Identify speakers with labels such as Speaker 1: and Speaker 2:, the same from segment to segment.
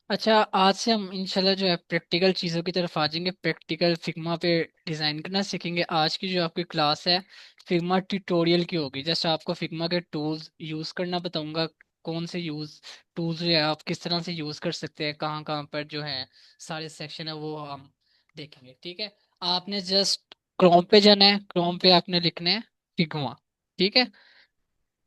Speaker 1: अच्छा, आज से हम इंशाल्लाह जो है प्रैक्टिकल चीज़ों की तरफ आ जाएंगे। प्रैक्टिकल फिग्मा पे डिज़ाइन करना सीखेंगे। आज की जो आपकी क्लास है फिग्मा ट्यूटोरियल की होगी। जैसे आपको फिग्मा के टूल्स यूज़ करना बताऊंगा। कौन से यूज़ टूल्स जो है आप किस तरह से यूज़ कर सकते हैं, कहाँ कहाँ पर जो है सारे सेक्शन है वो हम देखेंगे। ठीक है, आपने जस्ट क्रोम पे जाना है। क्रोम पे आपने लिखना है फिग्मा। ठीक है,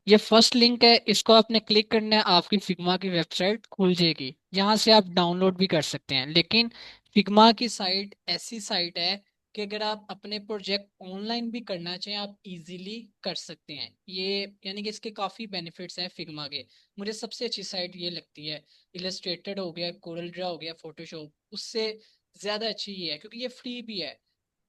Speaker 1: ये फर्स्ट लिंक है, इसको आपने क्लिक करना है, आपकी फिग्मा की वेबसाइट खुल जाएगी। यहाँ से आप डाउनलोड भी कर सकते हैं। लेकिन फिग्मा की साइट ऐसी साइट है कि अगर आप अपने प्रोजेक्ट ऑनलाइन भी करना चाहें आप इजीली कर सकते हैं। ये यानी कि इसके काफ़ी बेनिफिट्स हैं फिग्मा के। मुझे सबसे अच्छी साइट ये लगती है। इलस्ट्रेटेड हो गया, कोरल ड्रा हो गया, फोटोशॉप, उससे ज़्यादा अच्छी ये है क्योंकि ये फ्री भी है।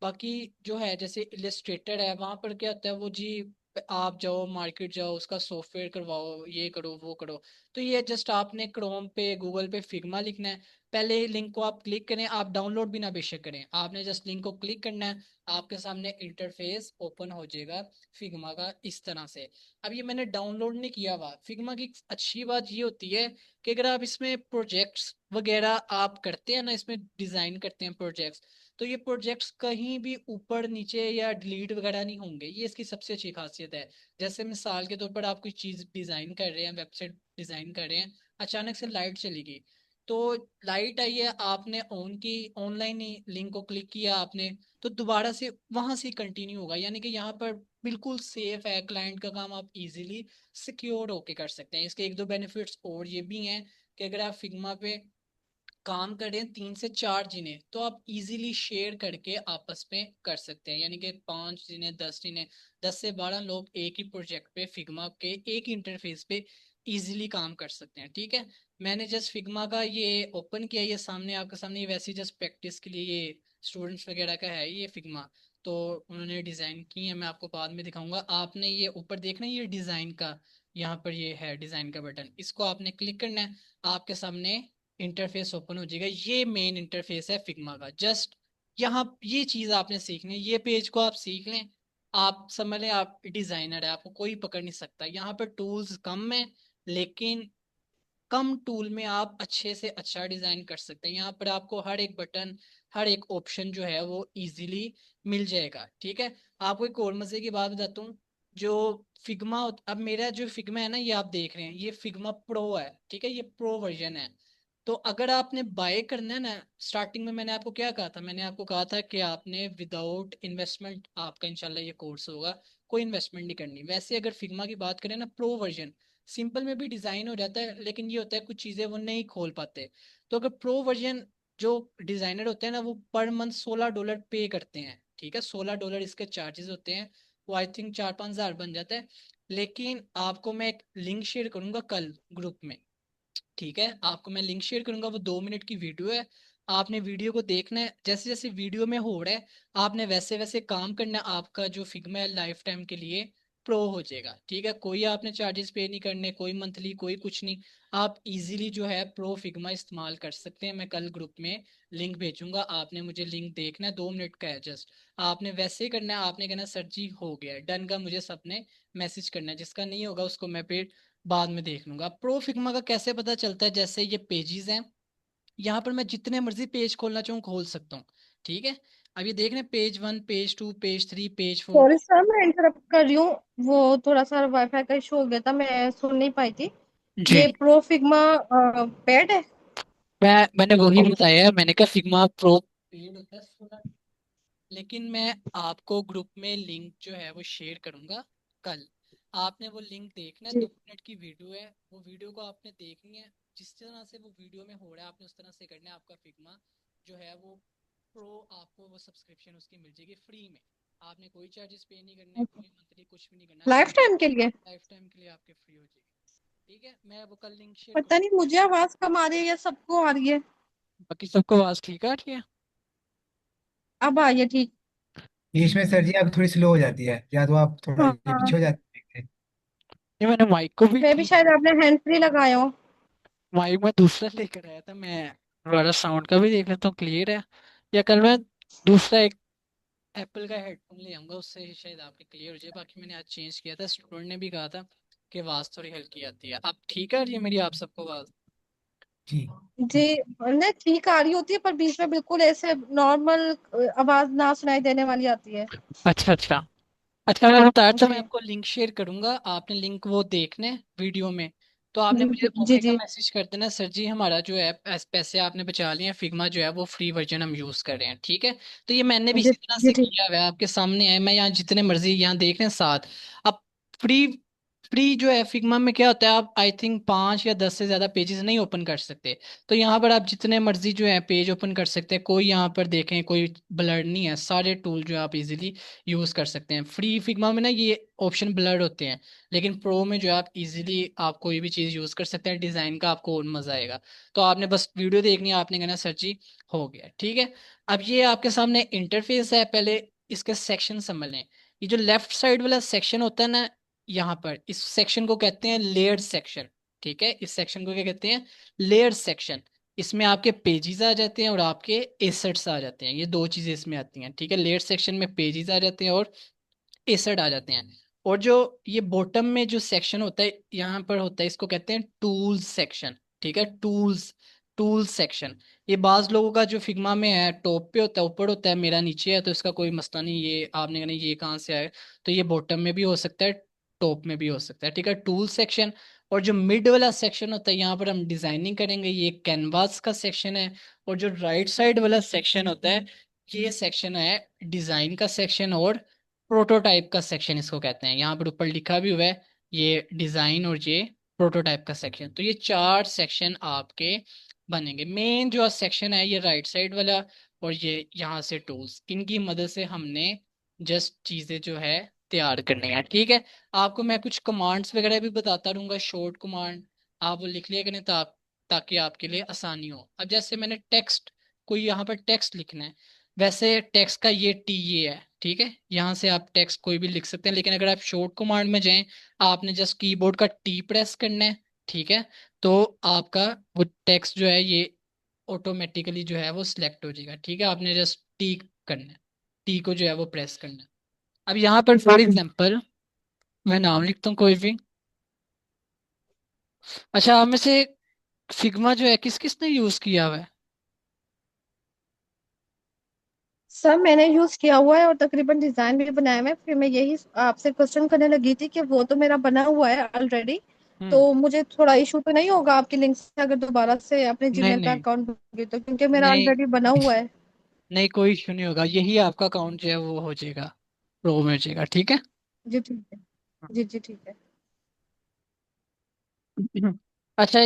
Speaker 1: बाकी जो है जैसे इलस्ट्रेटेड है, वहां पर क्या होता है वो जी, आप जाओ मार्केट जाओ उसका सॉफ्टवेयर करवाओ, ये करो वो करो। तो ये जस्ट आपने क्रोम पे गूगल पे फिग्मा लिखना है। पहले लिंक को आप क्लिक करें, आप डाउनलोड भी ना बेशक करें, आपने जस्ट लिंक को क्लिक करना है। आपके सामने इंटरफेस ओपन हो जाएगा फिग्मा का इस तरह से। अब ये मैंने डाउनलोड नहीं किया हुआ। फिग्मा की अच्छी बात ये होती है कि अगर आप इसमें प्रोजेक्ट्स वगैरह आप करते हैं ना, इसमें डिजाइन करते हैं प्रोजेक्ट्स, तो ये प्रोजेक्ट्स कहीं भी ऊपर नीचे या डिलीट वगैरह नहीं होंगे। ये इसकी सबसे अच्छी खासियत है। जैसे मिसाल के तौर पर आप कोई चीज डिजाइन कर रहे हैं, वेबसाइट डिजाइन कर रहे हैं, अचानक से लाइट चली गई, तो लाइट आई है, आपने ऑन की, ऑनलाइन ही लिंक को क्लिक किया आपने, तो दोबारा से वहां से कंटिन्यू होगा। यानी कि यहाँ पर बिल्कुल सेफ है, क्लाइंट का काम आप इजीली सिक्योर होके कर सकते हैं। इसके एक दो बेनिफिट्स और ये भी हैं कि अगर आप फिग्मा पे काम करें 3 से 4 जिने, तो आप इजीली शेयर करके आपस में कर सकते हैं। यानी कि 5 जिने, 10 जिने, 10 से 12 लोग एक ही प्रोजेक्ट पे फिग्मा के एक ही इंटरफेस पे इजीली काम कर सकते हैं। ठीक है, मैंने जस्ट फिग्मा का ये ओपन किया, ये सामने आपके सामने, ये वैसे जस्ट प्रैक्टिस के लिए ये स्टूडेंट्स वगैरह का है ये फिग्मा। तो उन्होंने डिज़ाइन की है, मैं आपको बाद में दिखाऊंगा। आपने ये ऊपर देखना है ये डिज़ाइन का, यहाँ पर ये है डिज़ाइन का बटन, इसको आपने क्लिक करना है। आपके सामने इंटरफेस ओपन हो जाएगा। ये मेन इंटरफेस है फिग्मा का। जस्ट यहाँ ये चीज आपने सीखनी है, ये पेज को आप सीख लें, आप समझ लें आप डिजाइनर है, आपको कोई पकड़ नहीं सकता। यहाँ पर टूल्स कम है, लेकिन कम टूल में आप अच्छे से अच्छा डिजाइन कर सकते हैं। यहाँ पर आपको हर एक बटन, हर एक ऑप्शन जो है वो इजीली मिल जाएगा। ठीक है, आपको एक और मजे की बात बताता हूँ। जो फिग्मा, अब मेरा जो फिग्मा है ना, ये आप देख रहे हैं, ये फिग्मा प्रो है। ठीक है, ये प्रो वर्जन है। तो अगर आपने बाय करना है ना, स्टार्टिंग में मैंने आपको क्या कहा था, मैंने आपको कहा था कि आपने विदाउट इन्वेस्टमेंट आपका इंशाल्लाह ये कोर्स होगा, कोई इन्वेस्टमेंट नहीं करनी। वैसे अगर फिग्मा की बात करें ना, प्रो वर्जन सिंपल में भी डिजाइन हो जाता है, लेकिन ये होता है कुछ चीजें वो नहीं खोल पाते। तो अगर प्रो वर्जन, जो डिजाइनर होते हैं ना, वो पर मंथ $16 पे करते हैं। ठीक है, $16 इसके चार्जेस होते हैं। वो आई थिंक 4-5 हज़ार बन जाता है। लेकिन आपको मैं एक लिंक शेयर करूंगा कल ग्रुप में। ठीक है, आपको मैं लिंक शेयर करूंगा, वो 2 मिनट की वीडियो है। आपने वीडियो को देखना है, जैसे जैसे वीडियो में हो रहा है आपने वैसे वैसे काम करना है। आपका जो फिग्मा है लाइफ टाइम के लिए प्रो हो जाएगा। ठीक है, कोई आपने चार्जेस पे नहीं करने, कोई मंथली कोई कुछ नहीं। आप इजीली जो है प्रो फिग्मा इस्तेमाल कर सकते हैं। मैं कल ग्रुप में लिंक भेजूंगा, आपने मुझे लिंक देखना है, 2 मिनट का है जस्ट। आपने वैसे ही करना है, आपने कहना है, सर जी हो गया डन का मुझे सबने मैसेज करना है। जिसका नहीं होगा उसको मैं फिर बाद में देख लूंगा। प्रो फिग्मा का कैसे पता चलता है, जैसे ये पेजेस हैं, यहाँ पर मैं जितने मर्जी पेज खोलना चाहूँ खोल सकता हूँ। ठीक है, अब ये देख रहे हैं, page 1, page 2, page 3, page 4।
Speaker 2: Sorry sir, मैं इंटरप्ट कर रही हूँ। वो थोड़ा सा वाईफाई का इशू हो गया था, मैं सुन नहीं पाई थी।
Speaker 1: जी,
Speaker 2: ये प्रो फिग्मा पेड है?
Speaker 1: मैंने वही बताया है, मैंने कहा फिग्मा प्रो पेड होता है 16। लेकिन मैं आपको ग्रुप में लिंक जो है वो शेयर करूंगा कल। आपने वो लिंक देखना है,
Speaker 2: जी।
Speaker 1: 2 मिनट की वीडियो है, वो वीडियो को आपने देखनी है। जिस तरह से वो वीडियो में हो रहा है आपने उस तरह से करना है। आपका फिग्मा जो है वो प्रो, आपको वो सब्सक्रिप्शन उसकी मिल जाएगी फ्री में। आपने कोई चार्जेस पे नहीं करने, कोई मंथली कुछ भी नहीं करना।
Speaker 2: लाइफ टाइम के लिए?
Speaker 1: लाइफ टाइम के लिए आपके फ्री हो जाएगी। ठीक है, मैं वो कल लिंक शेयर
Speaker 2: पता
Speaker 1: करूँगा।
Speaker 2: नहीं मुझे आवाज कम आ रही है या सबको आ रही है।
Speaker 1: बाकी सबको आवाज़ ठीक आ रही है?
Speaker 2: अब आई है ठीक।
Speaker 3: बीच में सर जी आप थोड़ी स्लो हो जाती है, या तो आप थोड़ा
Speaker 2: हाँ
Speaker 3: ये
Speaker 2: हाँ।
Speaker 3: पीछे हो जाते हैं।
Speaker 1: ये मैंने माइक को भी
Speaker 2: मैं भी
Speaker 1: ठीक,
Speaker 2: शायद आपने हैंड फ्री लगाया हो।
Speaker 1: माइक में दूसरा लेकर आया था मैं। दोबारा साउंड का भी देख लेता हूँ क्लियर है। या कल मैं दूसरा एक एप्पल का हेडफोन ले आऊंगा, उससे शायद आपके क्लियर हो जाए। बाकी मैंने आज चेंज किया था, स्टूडेंट ने भी कहा था कि आवाज़ थोड़ी हल्की आती है। अब ठीक आ रही है मेरी आप सबको आवाज़?
Speaker 3: जी।
Speaker 2: जी। नहीं, ठीक आ रही होती है पर बीच में बिल्कुल ऐसे नॉर्मल आवाज ना सुनाई देने वाली आती है।
Speaker 1: अच्छा अच्छा। अच्छा मैं बता रहा था, मैं
Speaker 2: जी
Speaker 1: आपको लिंक शेयर करूंगा, आपने लिंक वो देखना है वीडियो में। तो आपने
Speaker 2: जी
Speaker 1: मुझे
Speaker 2: जी
Speaker 1: ओके का
Speaker 2: जी
Speaker 1: मैसेज कर देना, सर जी हमारा जो है पैसे आपने बचा लिए हैं, फिग्मा जो है वो फ्री वर्जन हम यूज कर रहे हैं, ठीक है। तो ये मैंने भी
Speaker 2: जी
Speaker 1: इसी तरह
Speaker 2: जी
Speaker 1: से
Speaker 2: ठीक।
Speaker 1: किया हुआ है, आपके सामने है, मैं यहाँ जितने मर्जी यहाँ देख रहे हैं साथ। अब फ्री फ्री जो है फिग्मा में क्या होता है, आप आई थिंक 5 या 10 से ज्यादा पेजेस नहीं ओपन कर सकते। तो यहाँ पर आप जितने मर्जी जो है पेज ओपन कर सकते हैं, कोई यहाँ पर देखें कोई ब्लर नहीं है, सारे टूल जो है आप इजीली यूज कर सकते हैं। फ्री फिग्मा में ना ये ऑप्शन ब्लर्ड होते हैं, लेकिन प्रो में जो है आप इजीली आप कोई भी चीज यूज कर सकते हैं, डिजाइन का आपको और मजा आएगा। तो आपने बस वीडियो देखनी है, आपने कहना सर जी हो गया, ठीक है। अब ये आपके सामने इंटरफेस है, पहले इसके सेक्शन समझ लें। ये जो लेफ्ट साइड वाला सेक्शन होता है ना, यहाँ पर इस सेक्शन को कहते हैं लेयर्ड सेक्शन, ठीक है। इस सेक्शन को क्या कहते हैं, लेयर्ड सेक्शन। इसमें आपके पेजेस आ जाते हैं और आपके एसेट्स आ जाते हैं, ये दो चीजें इसमें आती हैं, ठीक है। लेयर सेक्शन में पेजेस आ जाते हैं और एसेट आ जाते हैं। और जो ये बॉटम में जो सेक्शन होता है यहाँ पर होता है, इसको कहते हैं टूल्स सेक्शन, ठीक है। Tools section. ये बाज लोगों का जो फिग्मा में है टॉप पे होता है, ऊपर होता है, मेरा नीचे है, तो इसका कोई मसला नहीं, ये आपने कहना ये कहाँ से आए। तो ये बॉटम में भी हो सकता है, टॉप में भी हो सकता है, ठीक है, टूल सेक्शन। और जो मिड वाला सेक्शन होता है, यहाँ पर हम डिजाइनिंग करेंगे, ये कैनवास का सेक्शन है। और जो राइट साइड वाला सेक्शन होता है, ये सेक्शन है डिजाइन का सेक्शन और प्रोटोटाइप का सेक्शन इसको कहते हैं। यहाँ पर ऊपर लिखा भी हुआ है, ये डिजाइन और ये प्रोटोटाइप का सेक्शन। तो ये चार सेक्शन आपके बनेंगे। मेन जो सेक्शन है ये राइट साइड वाला, और ये यहाँ से टूल्स, इनकी मदद से हमने जस्ट चीजें जो है तैयार करनी है, ठीक है। आपको मैं कुछ कमांड्स वगैरह भी बताता रहूंगा, शॉर्ट कमांड, आप वो लिख लिया करें ताकि आपके लिए आसानी हो। अब जैसे मैंने टेक्स्ट, कोई यहाँ पर टेक्स्ट लिखना है, वैसे टेक्स्ट का ये टी ये है, ठीक है। यहाँ से आप टेक्स्ट कोई भी लिख सकते हैं, लेकिन अगर आप शॉर्ट कमांड में जाएं, आपने जस्ट कीबोर्ड का टी प्रेस करना है, ठीक है। तो आपका वो टेक्स्ट जो है ये ऑटोमेटिकली जो है वो सिलेक्ट हो जाएगा, ठीक है। आपने जस्ट टी करना है, टी को जो है वो प्रेस करना है। अब यहाँ पर फॉर एग्जाम्पल मैं नाम लिखता हूँ कोई भी। अच्छा, आप में से फिग्मा जो है किस किस ने यूज किया हुआ है?
Speaker 2: सर, मैंने यूज किया हुआ है और तकरीबन डिजाइन भी बनाया हुआ है। फिर मैं यही आपसे क्वेश्चन करने लगी थी कि वो तो मेरा बना हुआ है ऑलरेडी,
Speaker 1: हम्म।
Speaker 2: तो मुझे थोड़ा इशू तो नहीं होगा आपकी लिंक से अगर दोबारा से अपने
Speaker 1: नहीं
Speaker 2: जीमेल का
Speaker 1: नहीं
Speaker 2: अकाउंट दूंगी तो, क्योंकि मेरा
Speaker 1: नहीं,
Speaker 2: ऑलरेडी बना हुआ है।
Speaker 1: नहीं कोई इशू नहीं होगा, यही आपका अकाउंट जो है वो हो जाएगा, प्रो में हो जाएगा, ठीक है।
Speaker 2: जी ठीक है। जी जी ठीक है।
Speaker 1: अच्छा,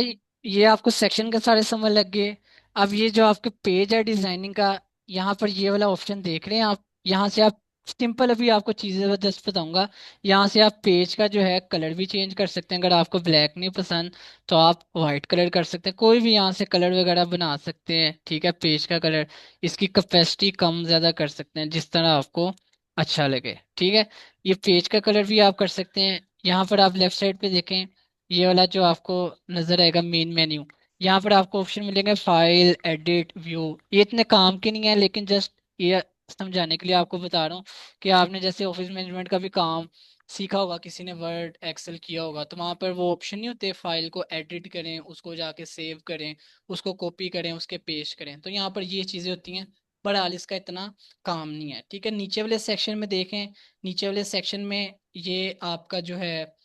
Speaker 1: ये आपको सेक्शन के सारे समझ लग गए। अब ये जो आपके पेज है डिजाइनिंग का, यहाँ पर ये वाला ऑप्शन देख रहे हैं आप, यहाँ से आप सिंपल, अभी आपको चीजें जस्ट बताऊंगा। यहाँ से आप पेज का जो है कलर भी चेंज कर सकते हैं, अगर आपको ब्लैक नहीं पसंद तो आप वाइट कलर कर सकते हैं, कोई भी यहाँ से कलर वगैरह बना सकते हैं, ठीक है। पेज का कलर, इसकी कैपेसिटी कम ज्यादा कर सकते हैं जिस तरह आपको अच्छा लगे, ठीक है। ये पेज का कलर भी आप कर सकते हैं। यहाँ पर आप लेफ्ट साइड पे देखें, ये वाला जो आपको नजर आएगा मेन मेन्यू, यहाँ पर आपको ऑप्शन मिलेंगे फाइल, एडिट, व्यू। ये इतने काम के नहीं है, लेकिन जस्ट ये समझाने के लिए आपको बता रहा हूँ कि आपने जैसे ऑफिस मैनेजमेंट का भी काम सीखा होगा, किसी ने वर्ड एक्सेल किया होगा, तो वहां पर वो ऑप्शन नहीं होते, फाइल को एडिट करें, उसको जाके सेव करें, उसको कॉपी करें, उसके पेस्ट करें, तो यहाँ पर ये चीजें होती हैं। बहरहाल इसका इतना काम नहीं है, ठीक है। नीचे वाले सेक्शन में देखें, नीचे वाले सेक्शन में ये आपका जो है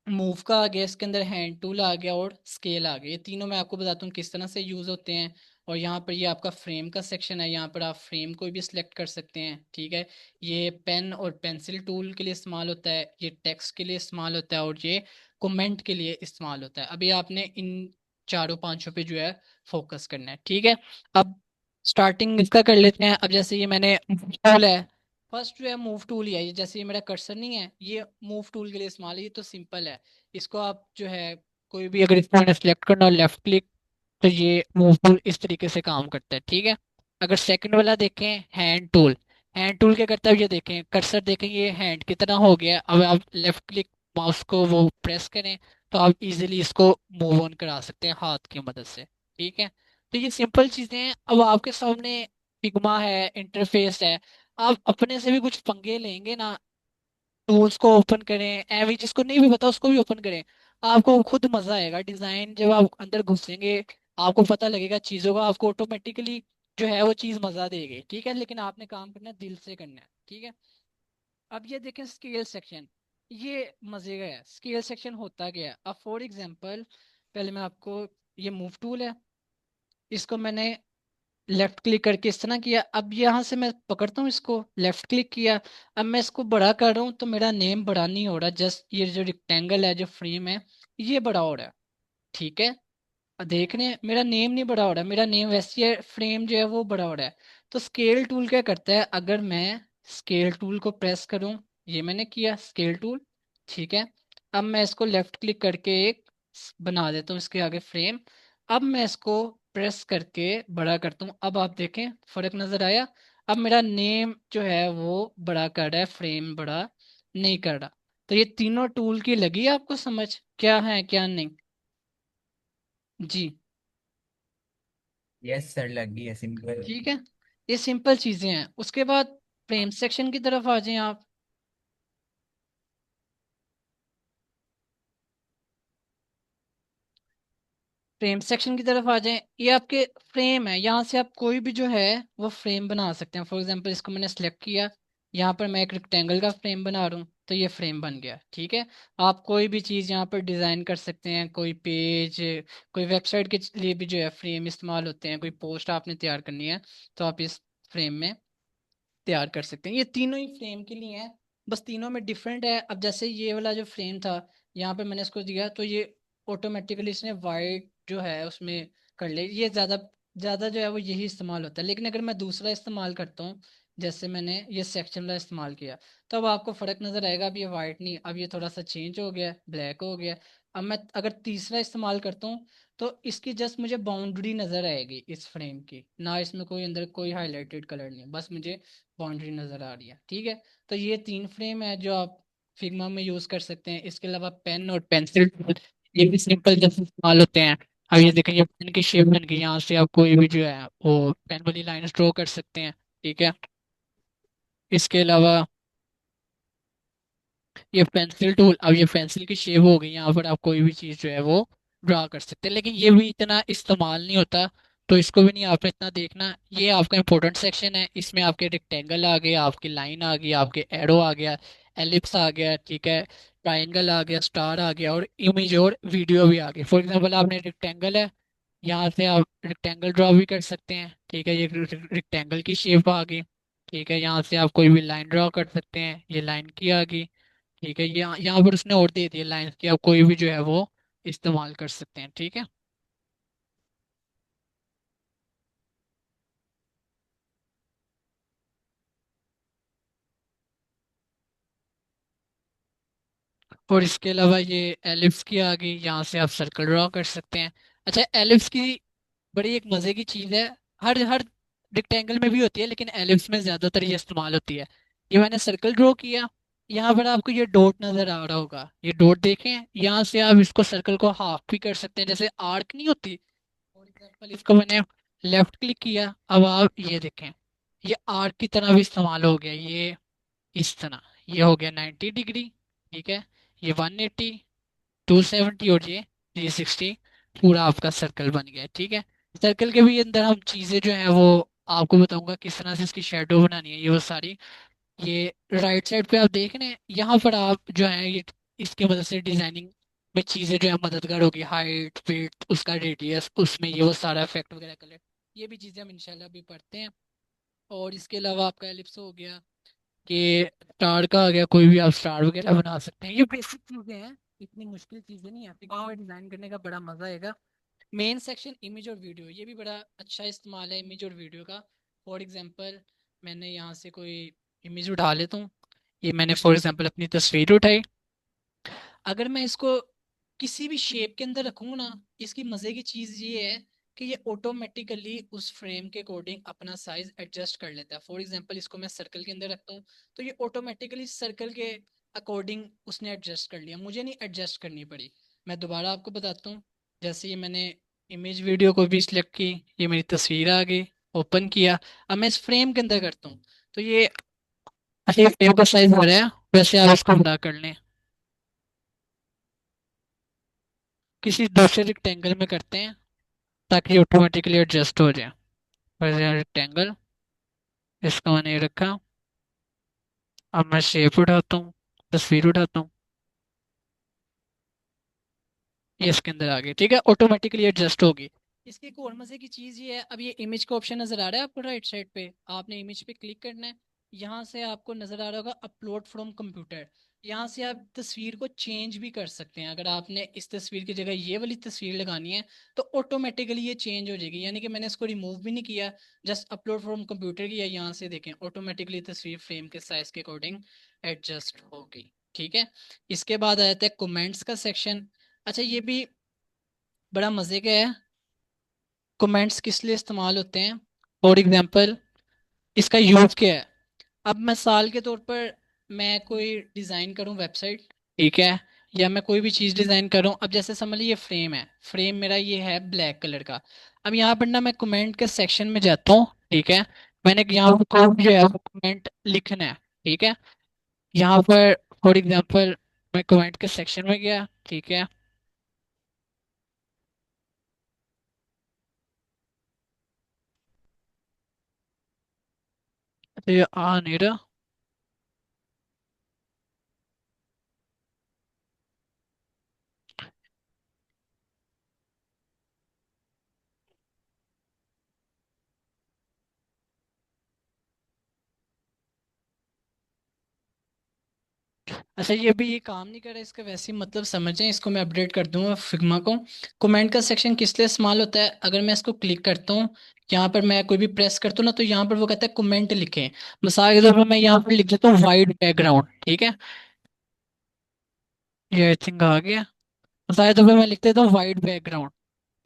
Speaker 1: मूव का आ गया, इसके अंदर हैंड टूल आ गया और स्केल आ गया, ये तीनों मैं आपको बताता हूँ किस तरह से यूज होते हैं। और यहाँ पर ये आपका फ्रेम का सेक्शन है, यहाँ पर आप फ्रेम कोई भी सिलेक्ट कर सकते हैं, ठीक है। ये पेन और पेंसिल टूल के लिए इस्तेमाल होता है, ये टेक्स्ट के लिए इस्तेमाल होता है, और ये कमेंट के लिए इस्तेमाल होता है। अभी आपने इन चारों पांचों पे जो है फोकस करना है, ठीक है। अब स्टार्टिंग इसका कर लेते हैं। अब जैसे ये मैंने टूल है, फर्स्ट जो है मूव टूल ही है, ये जैसे ये मेरा कर्सर नहीं है, ये मूव टूल के लिए इस्तेमाल है, ये तो सिंपल है। इसको आप जो है कोई भी अगर इसको सेलेक्ट करना हो लेफ्ट क्लिक, तो ये मूव टूल इस तरीके से काम करता है, ठीक है। अगर सेकंड वाला देखें हैंड टूल, हैंड टूल क्या करता है ये देखें, कर्सर देखें, ये हैंड की तरह हो गया, अब आप लेफ्ट क्लिक माउस को वो प्रेस करें तो आप इजीली इसको मूव ऑन करा सकते हैं हाथ की मदद से, ठीक है। तो ये सिंपल चीजें हैं। अब आपके सामने फिग्मा है, इंटरफेस है, आप अपने से भी कुछ पंगे लेंगे ना, टूल्स को ओपन करें, एवी जिसको नहीं भी पता उसको भी ओपन करें, आपको खुद मजा आएगा। डिजाइन जब आप अंदर घुसेंगे, आपको पता लगेगा चीजों का, आपको ऑटोमेटिकली जो है वो चीज मजा देगी, ठीक है। लेकिन आपने काम करना है, दिल से करना है, ठीक है। अब ये देखें स्केल सेक्शन, ये मजे का है। स्केल सेक्शन होता क्या है, अब फॉर एग्जांपल पहले मैं आपको, ये मूव टूल है, इसको मैंने लेफ्ट क्लिक करके इस तरह किया। अब यहाँ से मैं पकड़ता हूँ इसको, लेफ्ट क्लिक किया। अब मैं इसको बड़ा कर रहा हूँ तो मेरा नेम बड़ा नहीं हो रहा, जस्ट ये जो रिक्टेंगल है, जो फ्रेम है, ये बड़ा हो रहा है, ठीक है। देख रहे हैं मेरा नेम नहीं बड़ा हो रहा है, मेरा नेम वैसे है, फ्रेम जो है वो बड़ा हो रहा है। तो स्केल टूल क्या करता है, अगर मैं स्केल टूल को प्रेस करूं, ये मैंने किया स्केल टूल, ठीक है। अब मैं इसको लेफ्ट क्लिक करके एक बना देता हूँ इसके आगे फ्रेम। अब मैं इसको प्रेस करके बड़ा करता हूँ, अब आप देखें फर्क नजर आया। अब मेरा नेम जो है वो बड़ा कर रहा है, फ्रेम बड़ा नहीं कर रहा। तो ये तीनों टूल की लगी आपको समझ, क्या है क्या नहीं? जी,
Speaker 3: यस सर, लग गई है, सिंपल।
Speaker 1: ठीक है। ये सिंपल चीजें हैं। उसके बाद फ्रेम सेक्शन की तरफ आ जाएं आप। फ्रेम सेक्शन की तरफ आ जाएं, ये आपके फ्रेम है, यहाँ से आप कोई भी जो है वो फ्रेम बना सकते हैं। फॉर एग्जांपल इसको मैंने सेलेक्ट किया, यहाँ पर मैं एक रेक्टेंगल का फ्रेम बना रहा हूँ, तो ये फ्रेम बन गया, ठीक है। आप कोई भी चीज़ यहाँ पर डिज़ाइन कर सकते हैं, कोई पेज, कोई वेबसाइट के लिए भी जो है फ्रेम इस्तेमाल होते हैं। कोई पोस्ट आपने तैयार करनी है तो आप इस फ्रेम में तैयार कर सकते हैं। ये तीनों ही फ्रेम के लिए हैं, बस तीनों में डिफरेंट है। अब जैसे ये वाला जो फ्रेम था, यहाँ पे मैंने इसको दिया तो ये ऑटोमेटिकली इसने वाइट जो है उसमें कर ले, ये ज़्यादा ज़्यादा जो है वो यही इस्तेमाल होता है। लेकिन अगर मैं दूसरा इस्तेमाल करता हूँ, जैसे मैंने ये सेक्शन वाला इस्तेमाल किया, तो अब आपको फ़र्क नज़र आएगा। अब ये वाइट नहीं, अब ये थोड़ा सा चेंज हो गया, ब्लैक हो गया। अब मैं अगर तीसरा इस्तेमाल करता हूँ तो इसकी जस्ट मुझे बाउंड्री नज़र आएगी इस फ्रेम की, ना इसमें कोई अंदर कोई हाईलाइटेड कलर नहीं है, बस मुझे बाउंड्री नजर आ रही है, ठीक है। तो ये तीन फ्रेम है जो आप फिग्मा में यूज कर सकते हैं। इसके अलावा पेन और पेंसिल टूल, ये भी सिंपल जैसे इस्तेमाल होते हैं। अब ये देखें, ये पेन की शेप बन गई, यहाँ से आप कोई भी जो है वो पेन वाली लाइन ड्रॉ कर सकते हैं, ठीक है। इसके अलावा ये पेंसिल टूल, अब ये पेंसिल की शेप हो गई, यहाँ पर आप कोई भी चीज़ जो है वो ड्रा कर सकते हैं, लेकिन ये भी इतना इस्तेमाल नहीं होता, तो इसको भी नहीं आपने इतना देखना। ये आपका इंपॉर्टेंट सेक्शन है, इसमें आपके रेक्टेंगल आ गए, आपकी लाइन आ गई, आपके एरो आ गया, एलिप्स आ गया, ठीक है, ट्राइंगल आ गया, स्टार आ गया, और इमेज और वीडियो भी आ गई। फॉर एग्जाम्पल आपने रेक्टेंगल है, यहाँ से आप रेक्टेंगल ड्रॉ भी कर सकते हैं, ठीक है, ये रेक्टेंगल की शेप आ गई, ठीक है। यहाँ से आप कोई भी लाइन ड्रॉ कर सकते हैं, ये लाइन की आ गई, ठीक है। ये यहाँ पर उसने और दे दिया लाइन की, आप कोई भी जो है वो इस्तेमाल कर सकते हैं, ठीक है। और इसके अलावा ये एलिप्स की आ गई, यहाँ से आप सर्कल ड्रॉ कर सकते हैं। अच्छा, एलिप्स की बड़ी एक मजे की चीज है, हर हर रेक्टेंगल में भी होती है, लेकिन एलिप्स में ज्यादातर ये इस्तेमाल होती है। ये मैंने सर्कल ड्रॉ किया, यहाँ पर आपको ये डॉट नजर आ रहा होगा, ये डॉट देखें, यहाँ से आप इसको सर्कल को हाफ भी कर सकते हैं, जैसे आर्क नहीं होती। फॉर एग्जाम्पल इसको मैंने लेफ्ट क्लिक किया, अब आप ये देखें, ये आर्क की तरह भी इस्तेमाल हो गया, ये इस तरह, ये हो गया 90 डिग्री, ठीक है, ये 180, 270, और ये 360, पूरा आपका सर्कल बन गया, ठीक है। सर्कल के भी अंदर हम चीजें जो है वो आपको बताऊंगा किस तरह से इसकी शेडो बनानी है, ये वो सारी। ये राइट साइड पे आप देख रहे हैं, यहाँ पर आप जो है ये इसकी मदद से डिजाइनिंग में चीजें जो है मददगार होगी, हाइट, वेट, उसका रेडियस, उसमें ये वो सारा इफेक्ट वगैरह कलर, ये भी चीजें हम इंशाल्लाह भी पढ़ते हैं। और इसके अलावा आपका एलिप्स हो गया, कि स्टार का आ गया, कोई भी आप स्टार वगैरह बना सकते हैं। ये बेसिक चीजें हैं, इतनी मुश्किल चीजें नहीं है, फिगर डिजाइन करने का बड़ा मजा आएगा। मेन सेक्शन इमेज और वीडियो, ये भी बड़ा अच्छा इस्तेमाल है इमेज और वीडियो का। फॉर एग्जांपल मैंने यहाँ से कोई इमेज उठा लेता हूँ, ये मैंने फॉर एग्जांपल अपनी तस्वीर उठाई। अगर मैं इसको किसी भी शेप के अंदर रखूंगा ना, इसकी मजे की चीज ये है कि ये ऑटोमेटिकली उस फ्रेम के अकॉर्डिंग अपना साइज एडजस्ट कर लेता है। फॉर एग्जांपल इसको मैं सर्कल के अंदर रखता हूँ, तो ये ऑटोमेटिकली सर्कल के अकॉर्डिंग उसने एडजस्ट कर लिया, मुझे नहीं एडजस्ट करनी पड़ी। मैं दोबारा आपको बताता हूँ, जैसे ये मैंने इमेज वीडियो को भी सिलेक्ट की, ये मेरी तस्वीर आ गई, ओपन किया। अब मैं इस फ्रेम के अंदर करता हूँ, तो ये अच्छा, फ्रेम का साइज बड़ा है, वैसे आप इसको बड़ा कर लें, किसी दूसरे रेक्टेंगल में करते हैं, ताकि ऑटोमेटिकली एडजस्ट हो जाए। बस यहाँ रेक्टेंगल, इसका मैंने ये रखा। अब मैं शेप उठाता हूँ, तस्वीर उठाता हूँ, ये इसके अंदर आ गई, ठीक है, ऑटोमेटिकली एडजस्ट होगी। इसकी एक और मजे की चीज ये है, अब ये इमेज का ऑप्शन नजर आ रहा है आपको राइट साइड पे, आपने इमेज पे क्लिक करना है। यहाँ से आपको नजर आ रहा होगा अपलोड फ्रॉम कंप्यूटर। यहाँ से आप तस्वीर को चेंज भी कर सकते हैं। अगर आपने इस तस्वीर की जगह ये वाली तस्वीर लगानी है तो ऑटोमेटिकली ये चेंज हो जाएगी, यानी कि मैंने इसको रिमूव भी नहीं किया, जस्ट अपलोड फ्रॉम कंप्यूटर किया। यहाँ से देखें ऑटोमेटिकली तस्वीर फ्रेम के साइज के अकॉर्डिंग एडजस्ट होगी। ठीक है। इसके बाद आ जाता है कमेंट्स का सेक्शन। अच्छा ये भी बड़ा मजे का है। कमेंट्स किस लिए इस्तेमाल होते हैं, फॉर एग्जांपल इसका यूज क्या है। अब मिसाल के तौर पर मैं कोई डिज़ाइन करूं वेबसाइट, ठीक है, या मैं कोई भी चीज़ डिज़ाइन करूं। अब जैसे समझ लीजिए फ्रेम है, फ्रेम मेरा ये है ब्लैक कलर का। अब यहाँ पर ना मैं कमेंट के सेक्शन में जाता हूँ, ठीक है, मैंने यहाँ पर कोड जो है वो कमेंट लिखना है, ठीक है। यहाँ पर फॉर एग्जांपल मैं कमेंट के सेक्शन में गया, ठीक है, तो ये आ नहीं रहा। अच्छा ये भी ये काम नहीं कर रहा, इसका वैसे ही मतलब समझें, इसको मैं अपडेट कर दूंगा फिग्मा को। कमेंट का सेक्शन किस लिए इस्तेमाल होता है, अगर मैं इसको क्लिक करता हूँ, यहाँ पर मैं कोई भी प्रेस करता हूँ ना, तो यहाँ पर वो कहता है कमेंट लिखें। मिसाल के तौर पर मैं यहाँ पर लिख देता हूँ वाइट बैकग्राउंड, ठीक है, ये आई थिंक आ गया। मिसाल के तौर पर मैं लिख देता हूँ वाइट बैकग्राउंड।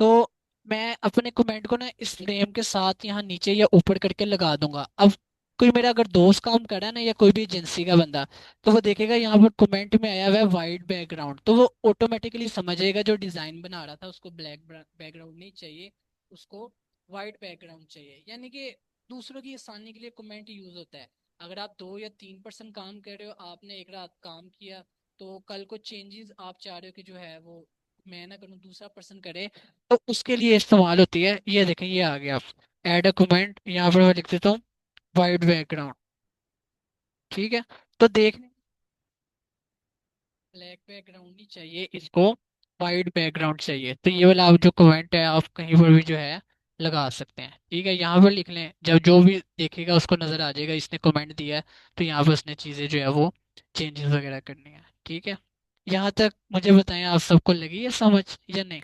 Speaker 1: तो मैं अपने कमेंट को ना इस फ्रेम के साथ यहाँ नीचे या ऊपर करके लगा दूंगा। अब कोई मेरा अगर दोस्त काम कर रहा है ना, या कोई भी एजेंसी का बंदा, तो वो देखेगा यहाँ पर कमेंट में आया हुआ है वाइट बैकग्राउंड, तो वो ऑटोमेटिकली समझेगा जो डिजाइन बना रहा था उसको ब्लैक बैकग्राउंड नहीं चाहिए, उसको वाइट बैकग्राउंड चाहिए। यानी कि दूसरों की आसानी के लिए कमेंट यूज होता है। अगर आप 2 या 3% काम कर रहे हो, आपने एक रात काम किया, तो कल को चेंजेस आप चाह रहे हो कि जो है वो मैं ना करूँ, दूसरा पर्सन करे, तो उसके लिए इस्तेमाल होती है। ये देखें ये आ गया, ऐड अ कमेंट, यहाँ पर मैं लिख देता हूँ वाइट बैकग्राउंड, ठीक है। तो देखने ब्लैक बैकग्राउंड नहीं चाहिए इसको, वाइट बैकग्राउंड चाहिए, तो ये वाला आप जो कमेंट है आप कहीं पर भी जो है लगा सकते हैं, ठीक है। यहाँ पर लिख लें, जब जो भी देखेगा उसको नजर आ जाएगा इसने कमेंट दिया है, तो यहाँ पर उसने चीजें जो है वो चेंजेस वगैरह करनी है, ठीक है। यहाँ तक मुझे बताएं आप सबको लगी है समझ या नहीं।